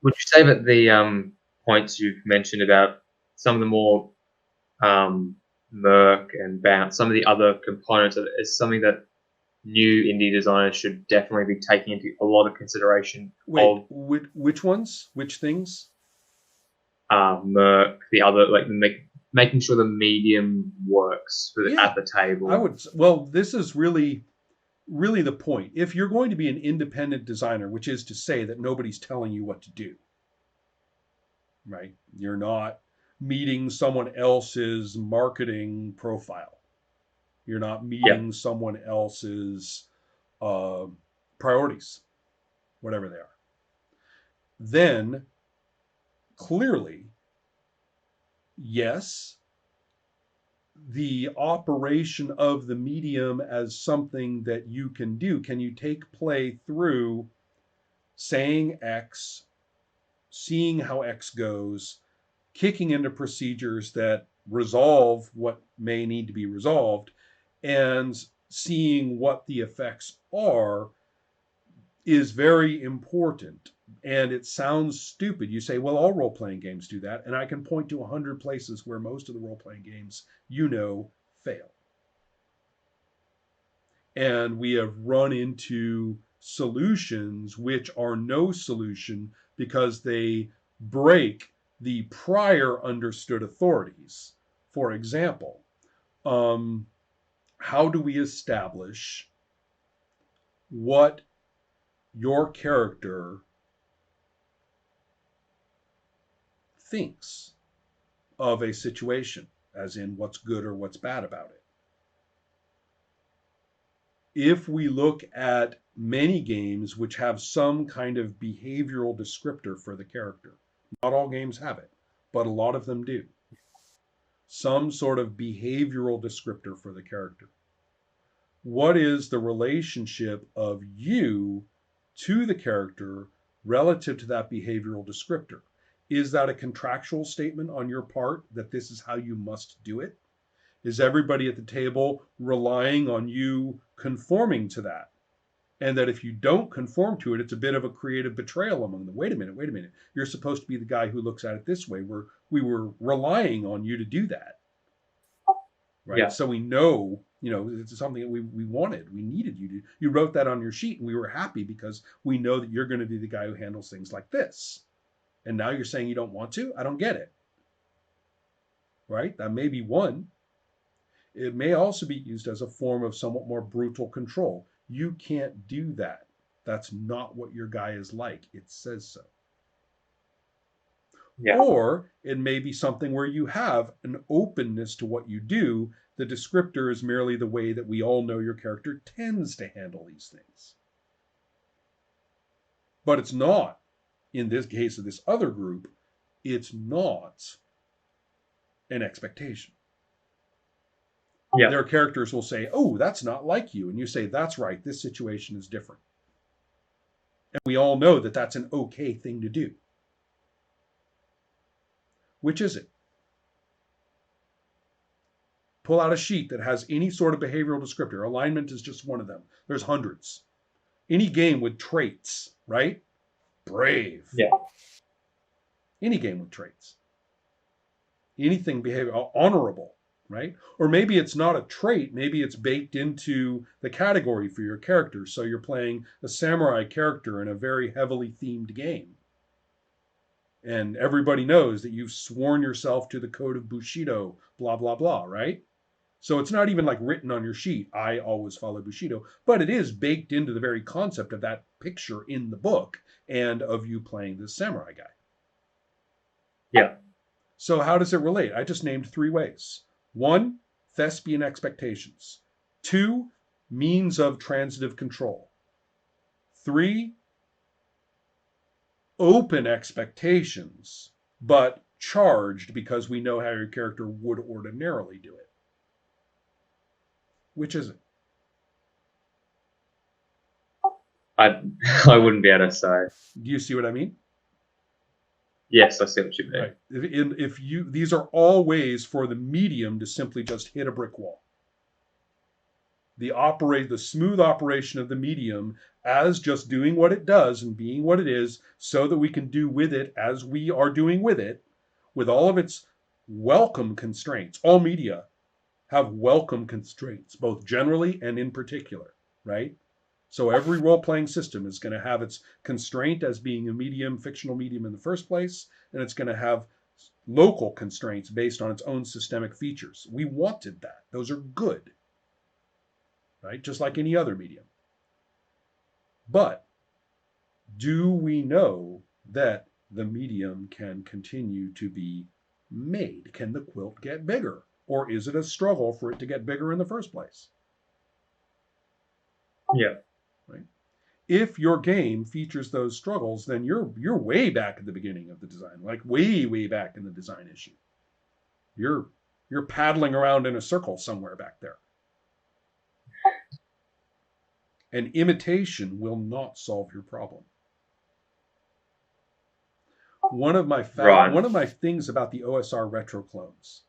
would you say that the points you've mentioned about some of the more Merc and Bounce, some of the other components of it, is something that new indie designers should definitely be taking into a lot of consideration Wait, of which ones? Which things? Merc, the other like making sure the medium works Yeah, at the I table. would. Well, this is really the point. If you're going to be an independent designer, which is to say that nobody's telling you what to do, right? You're not meeting someone else's marketing profile. You're not Yeah, meeting someone else's uh, priorities, whatever they are. Then clearly, yes, the operation of the medium as something that you can do. Can you take play through saying X, seeing how X goes, kicking into procedures that resolve what may need to be resolved, and seeing what the effects are is very important. And it sounds stupid. You say, well, all role playing games do that. And I can point to 100 places where most of the role playing games, fail. And we have run into solutions which are no solution because they break the prior understood authorities. For example, um, how do we establish what your character thinks of a situation, as in what's good or what's bad about it? If we look at many games which have some kind of behavioral descriptor for the character, not all games have it, but a lot of them do. Some sort of behavioral descriptor for the character. What is the relationship of you to the character relative to that behavioral descriptor? Is that a contractual statement on your part that this is how you must do it? Is everybody at the table relying on you conforming to that? And that if you don't conform to it, it's a bit of a creative betrayal among them. Wait a minute. You're supposed to be the guy who looks at it this way. We were relying on you to do that, right? yeah, So we know, it's something that we wanted, we needed you to. You wrote that on your sheet, and we were happy because we know that you're going to be the guy who handles things like this. And now you're saying you don't want to. I don't get it, right? That may be one. It may also be used as a form of somewhat more brutal control. You can't do that. That's not what your guy is like. It says so. yeah, Or it may be something where you have an openness to what you do. The descriptor is merely the way that we all know your character tends to handle these things. But it's not, in this case of this other group, it's not an expectation. yeah, Their characters will say, oh, that's not like you. And you say, that's right, this situation is different. And we all know that that's an okay thing to do. Which is it? Pull out a sheet that has any sort of behavioral descriptor. Alignment is just one of them. There's hundreds. Any game with traits, right? Brave. yeah, Any game with traits. Anything behavior honorable, right? Or maybe it's not a trait, maybe it's baked into the category for your character. So you're playing a samurai character in a very heavily themed game. And everybody knows that you've sworn yourself to the code of Bushido, blah, blah, blah, right? So it's not even like written on your sheet, I always follow Bushido, but it is baked into the very concept of that picture in the book and of you playing this samurai guy. yeah, So, how does it relate? I just named three ways. One, thespian expectations. Two, means of transitive control. Three, open expectations, but charged because we know how your character would ordinarily do it. Which is it? I I wouldn't be able to say. Do you see what I mean? Yes, I see what you mean. Right. If you these are all ways for the medium to simply just hit a brick wall. the smooth operation of the medium as just doing what it does and being what it is, so that we can do with it as we are doing with it, with all of its welcome constraints. All media have welcome constraints, both generally and in particular, right? So every role-playing system is going to have its constraint as being a medium, fictional medium in the first place, and it's going to have local constraints based on its own systemic features. We wanted that. Those are good, right? Just like any other medium. But do we know that the medium can continue to be made? Can the quilt get bigger? Or is it a struggle for it to get bigger in the first place? Yeah. Right. If your game features those struggles, then you're way back at the beginning of the design, like way back in the design issue. You're paddling around in a circle somewhere back there. And imitation will not solve your problem. One of my things about the OSR retro clones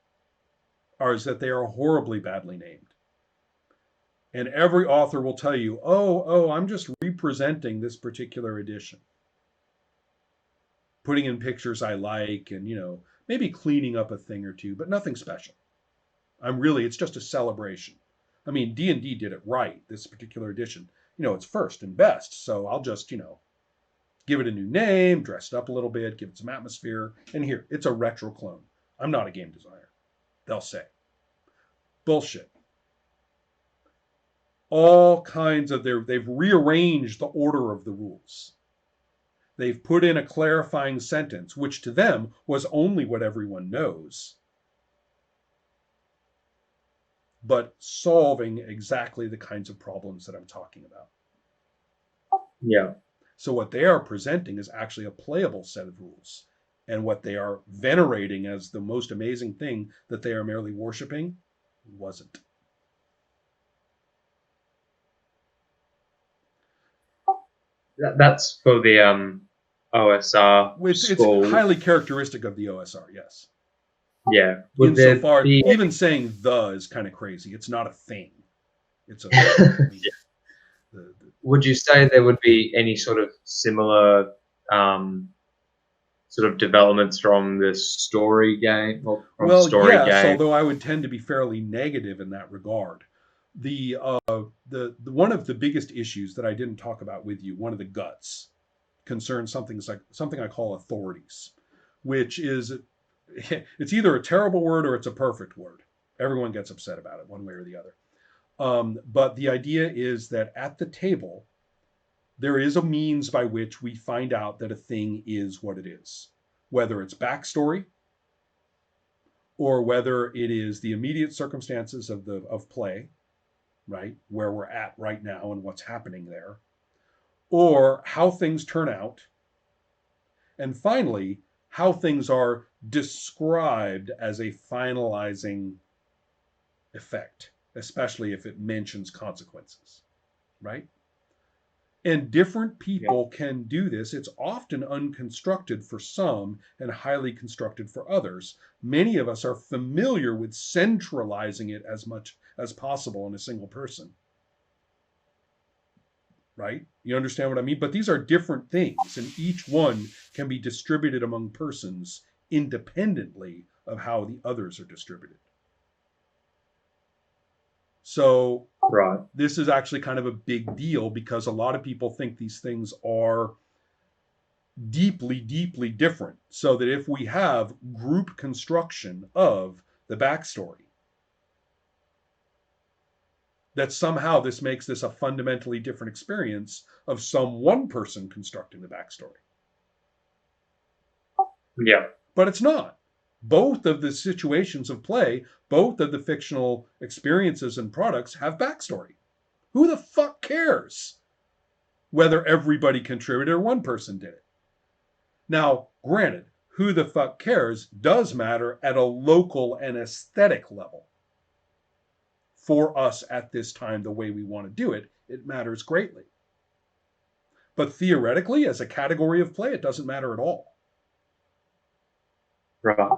is that they are horribly badly named. And every author will tell you, oh, I'm just representing this particular edition. Putting in pictures I like and, maybe cleaning up a thing or two, but nothing special. It's just a celebration. I mean, D&D did it right, this particular edition. It's first and best, so I'll just, give it a new name, dress it up a little bit, give it some atmosphere, and here, it's a retro clone. I'm not a game designer, they'll say. Bullshit. All kinds of they've rearranged the order of the rules. They've put in a clarifying sentence, which to them was only what everyone knows, but solving exactly the kinds of problems that I'm talking about. Yeah. So what they are presenting is actually a playable set of rules. And what they are venerating as the most amazing thing that they are merely worshiping wasn't. That's for the OSR school. It's highly characteristic of the OSR, yes. Yeah. Insofar, even saying "the" is kind of crazy. It's not a thing. It's a. Would you say there would be any sort of similar sort of developments from the story game? Or from yes, although I would tend to be fairly negative in that regard. The one of the biggest issues that I didn't talk about with you, one of the guts, concerns something I call authorities, which is it's either a terrible word or it's a perfect word. Everyone gets upset about it one way or the other. But the idea is that at the table, there is a means by which we find out that a thing is what it is, whether it's backstory or whether it is the immediate circumstances of play, right, where we're at right now and what's happening there, or how things turn out, and finally, how things are described as a finalizing effect, especially if it mentions consequences, right? And different people can do this. It's often unconstructed for some and highly constructed for others. Many of us are familiar with centralizing it as much as possible in a single person. Right? You understand what I mean? But these are different things, and each one can be distributed among persons independently of how the others are distributed. So this is actually kind of a big deal because a lot of people think these things are deeply different. So that if we have group construction of the backstory, that somehow this makes this a fundamentally different experience of some one person constructing the backstory. Yeah. But it's not. Both of the situations of play, both of the fictional experiences and products have backstory. Who the fuck cares whether everybody contributed or one person did it? Now, granted, who the fuck cares does matter at a local and aesthetic level. For us at this time, the way we want to do it, it matters greatly. But theoretically, as a category of play, it doesn't matter at all. Right.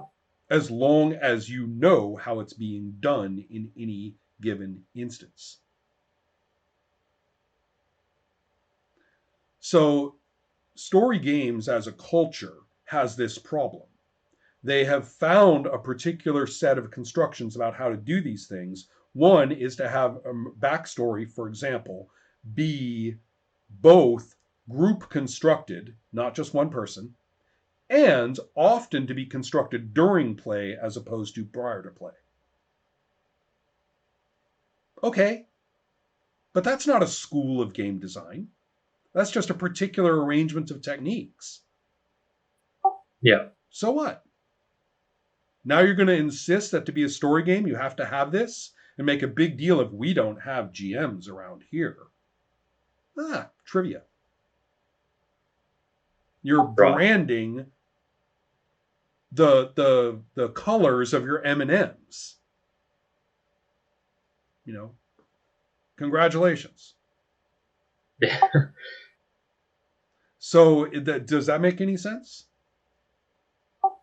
As long as you know how it's being done in any given instance. So story games as a culture has this problem. They have found a particular set of constructions about how to do these things. One is to have a backstory, for example, be both group constructed, not just one person, and often to be constructed during play as opposed to prior to play. Okay, but that's not a school of game design. That's just a particular arrangement of techniques. Yeah. So what? Now you're going to insist that to be a story game, you have to have this and make a big deal of we don't have GMs around here. Trivia. You're branding the colors of your M&Ms. You know, congratulations. Yeah. So does that make any sense?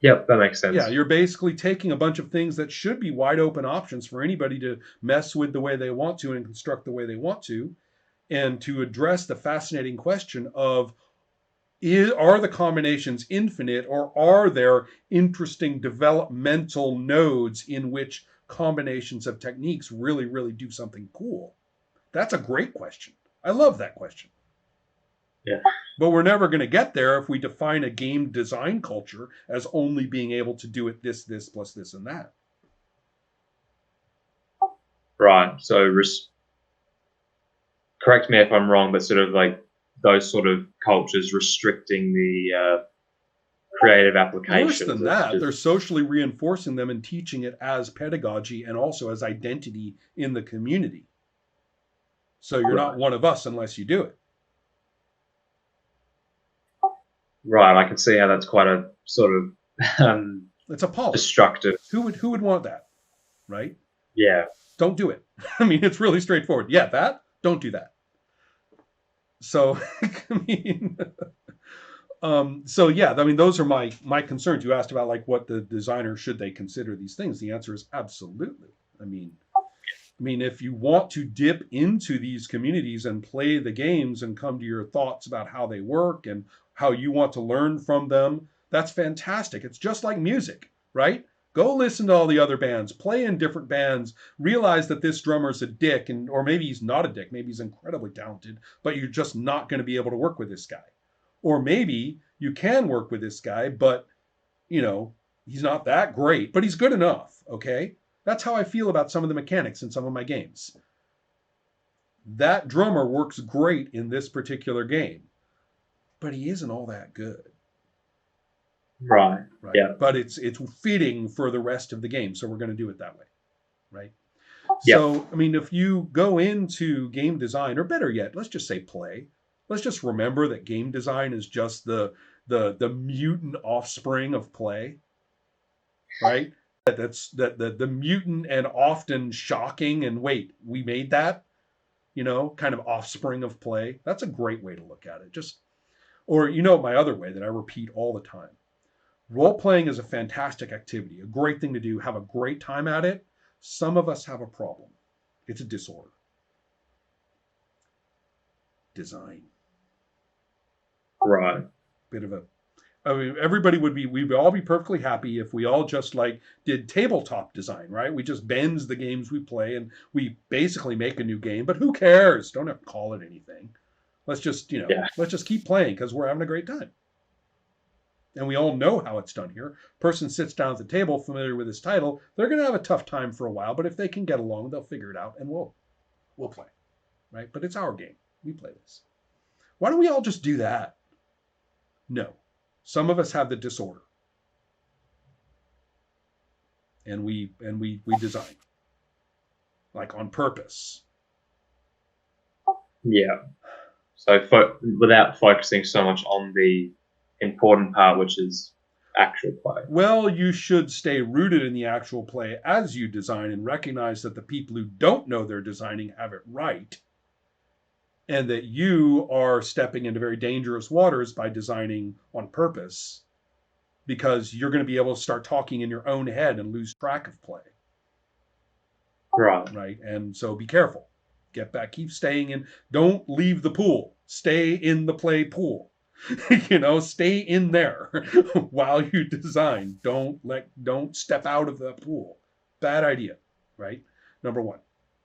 Yep, that makes sense. Yeah, you're basically taking a bunch of things that should be wide open options for anybody to mess with the way they want to and construct the way they want to, and to address the fascinating question of are the combinations infinite, or are there interesting developmental nodes in which combinations of techniques really, really do something cool? That's a great question. I love that question. Yeah. But we're never going to get there if we define a game design culture as only being able to do it this, plus this, and that. Right. So correct me if I'm wrong, but sort of like those sort of cultures restricting the creative applications. Worse than that, they're socially reinforcing them and teaching it as pedagogy and also as identity in the community. So you're not one of us unless you do it. Right, I can see how that's quite a sort of it's a policy. Destructive. Who would want that, right? Yeah. Don't do it. I mean, it's really straightforward. Yeah, that. Don't do that. So, I mean, so yeah, I mean, those are my concerns. You asked about like what the designer should they consider these things. The answer is absolutely. I mean, if you want to dip into these communities and play the games and come to your thoughts about how they work and how you want to learn from them, that's fantastic. It's just like music, right? Go listen to all the other bands, play in different bands, realize that this drummer's a dick, or maybe he's not a dick, maybe he's incredibly talented, but you're just not going to be able to work with this guy. Or maybe you can work with this guy, but, you know, he's not that great, but he's good enough, okay? That's how I feel about some of the mechanics in some of my games. That drummer works great in this particular game, but he isn't all that good. Right. Yeah. But it's fitting for the rest of the game, so we're going to do it that way, right? Yep. So, I mean, if you go into game design, or better yet, let's just say play. Let's just remember that game design is just the mutant offspring of play, right? That's the mutant and often shocking and wait, we made that, you know, kind of offspring of play. That's a great way to look at it. Or you know, my other way that I repeat all the time. Role-playing is a fantastic activity, a great thing to do, have a great time at it. Some of us have a problem. It's a disorder. Design. Right. I mean, we'd all be perfectly happy if we all just like did tabletop design, right? We just bends the games we play and we basically make a new game, but who cares? Don't have to call it anything. Let's just, let's just keep playing because we're having a great time. And we all know how it's done here. Person sits down at the table, familiar with his title, they're going to have a tough time for a while, but if they can get along, they'll figure it out and we'll play, right? But it's our game. We play this. Why don't we all just do that? No. Some of us have the disorder. And we design. Like on purpose. Yeah. So without focusing so much on the important part, which is actual play. Well, you should stay rooted in the actual play as you design and recognize that the people who don't know they're designing have it right. And that you are stepping into very dangerous waters by designing on purpose, because you're going to be able to start talking in your own head and lose track of play. Right. Right. And so be careful. Get back, keep staying in. Don't leave the pool. Stay in the play pool. Stay in there while you design. Don't step out of the pool. Bad idea, right? Number one.